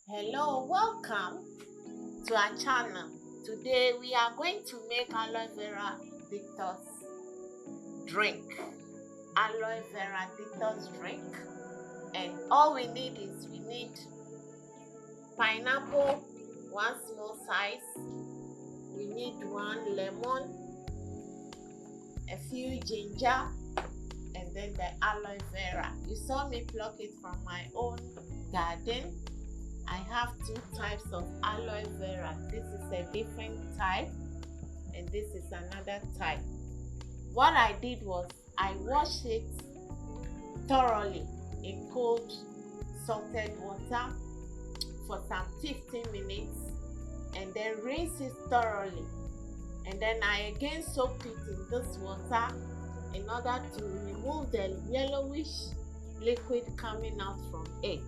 Hello, welcome to our channel. Today we are going to make aloe vera detox drink. Aloe vera detox drink. And all we need is pineapple, one small size. We need one lemon, a few ginger, and then the aloe vera. You saw me pluck it from my own garden. I have two types of aloe vera. This is a different type and this is another type. What I did was I washed it thoroughly in cold salted water for some 15 minutes and then rinse it thoroughly, and then I again soaked it in this water in order to remove the yellowish liquid coming out from it.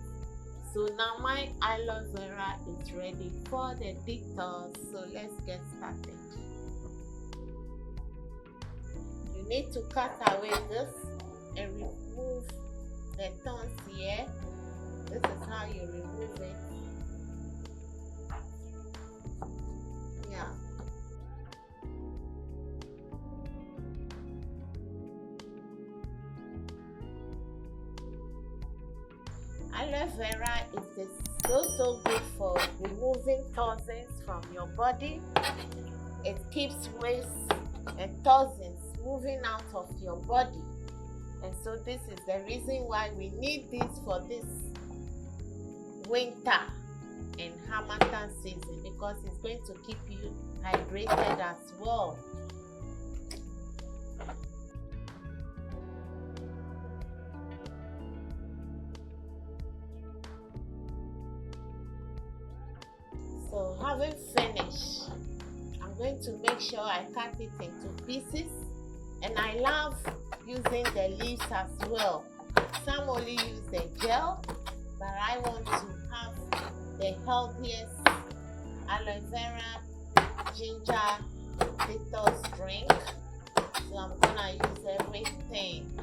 So now my aloe vera is ready for the detox. So let's get started. You need to cut away this and remove the thorns here. This is how you remove it. Yeah. Aloe vera is so good for removing toxins from your body. It keeps waste and toxins moving out of your body. And so this is the reason why we need this for this winter and Harmattan season, because it's going to keep you hydrated as well. So having finished, I'm going to make sure I cut it into pieces, and I love using the leaves as well. Some only use the gel, but I want to have the healthiest aloe vera ginger detox drink. So I'm gonna use everything.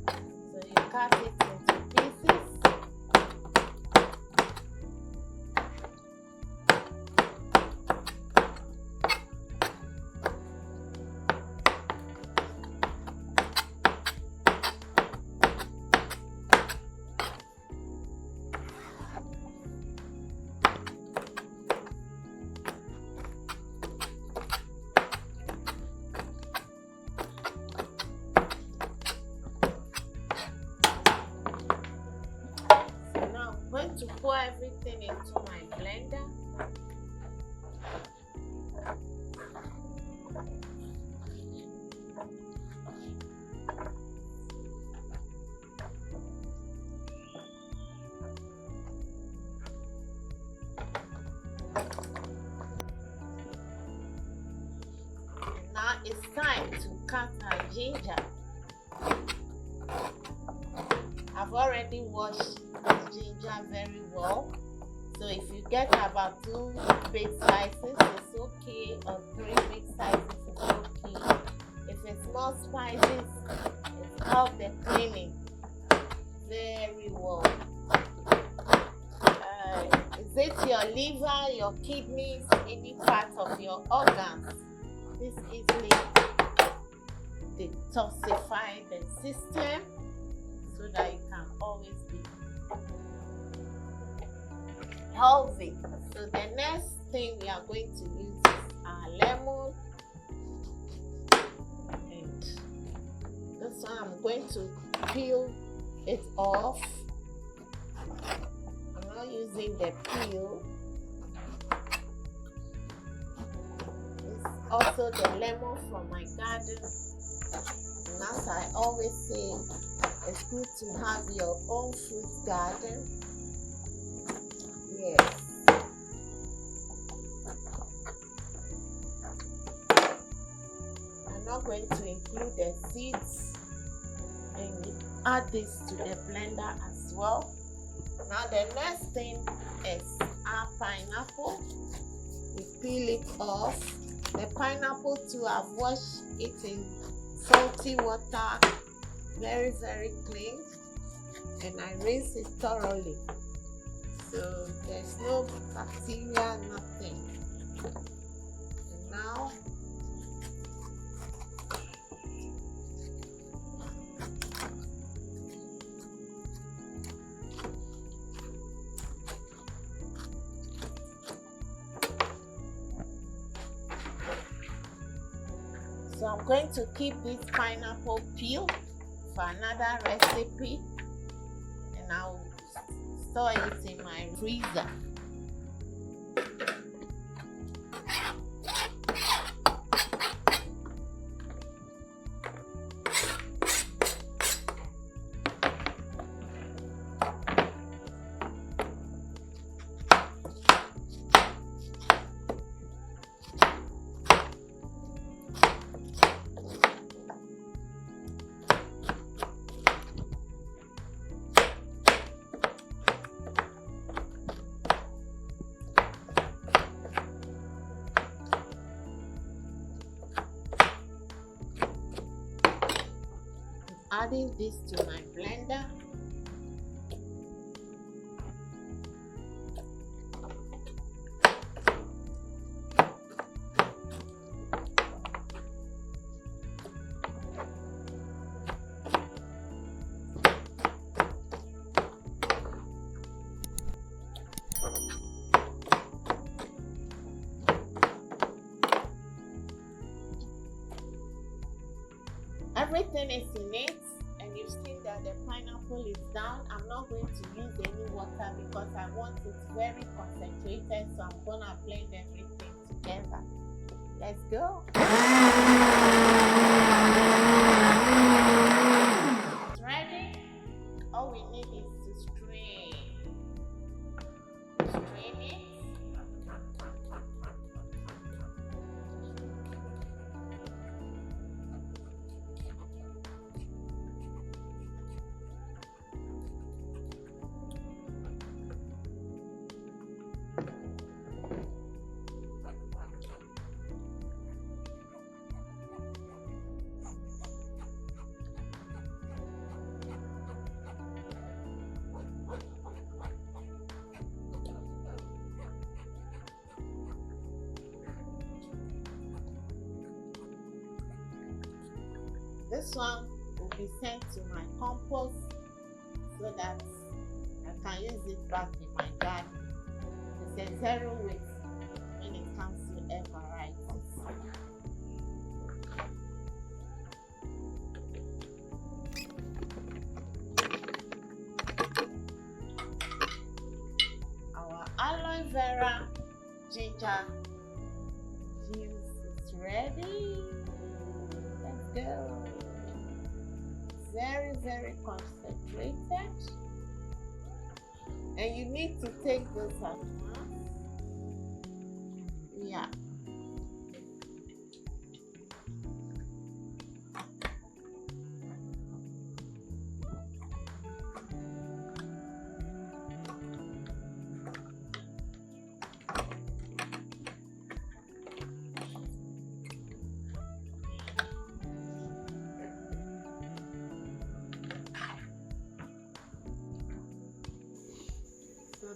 So you cut it into pieces. I'm going to pour everything into my blender. Now it's time to cut our ginger. I've already washed this ginger very well. So if you get about 2 big slices, it's okay, or 3 big slices, it's okay. If it's more spices, it helps the cleaning very well. Is it your liver, your kidneys, any part of your organs? This easily detoxify the system so that you can always be healthy. So the next thing we are going to use is our lemon, and this one I'm going to peel it off. I'm not using the peel. It's also the lemon from my garden, and as I always say, it's good to have your own fruit garden. Yes. I'm not going to include the seeds, and add this to the blender as well. Now the next thing is our pineapple. We peel it off. The pineapple too, I've washed it in salty water very, very clean, and I rinse it thoroughly. So there's no bacteria, nothing. And now so I'm going to keep this pineapple peel for another recipe, and I'll store it in my freezer. Adding this to my blender. Everything is in it, and you've seen that the pineapple is down. I'm not going to use any water because I want it very concentrated, so I'm gonna blend everything together. Let's go. It's ready. All we need is to strain it. This one will be sent to my compost so that I can use it back in my garden. It's a zero waste when it comes to air varieties. Our aloe vera ginger juice is ready. Let's go. Very, very concentrated, and you need to take this at once. Yeah.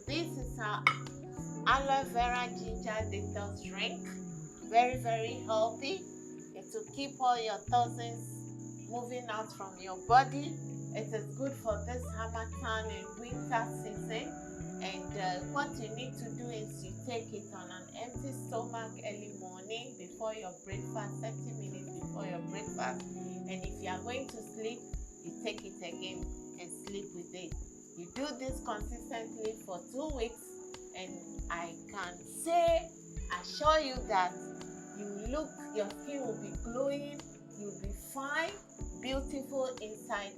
This is our Aloe Vera Ginger Detox Drink. Very, very healthy. It will keep all your toxins moving out from your body. It is good for this Harmattan and winter season. And what you need to do is you take it on an empty stomach early morning before your breakfast, 30 minutes before your breakfast. And if you are going to sleep, you take it again and sleep with it. You do this consistently for 2 weeks, and I can assure you that your skin will be glowing, you'll be fine, beautiful inside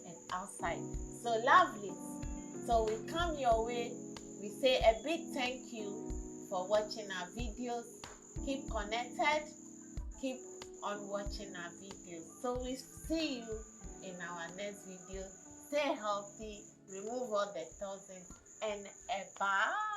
and outside. So lovely. So we come your way. We say a big thank you for watching our videos. Keep connected. Keep on watching our videos. So we see you in our next video. Stay healthy. Remove all the toxins, and bye.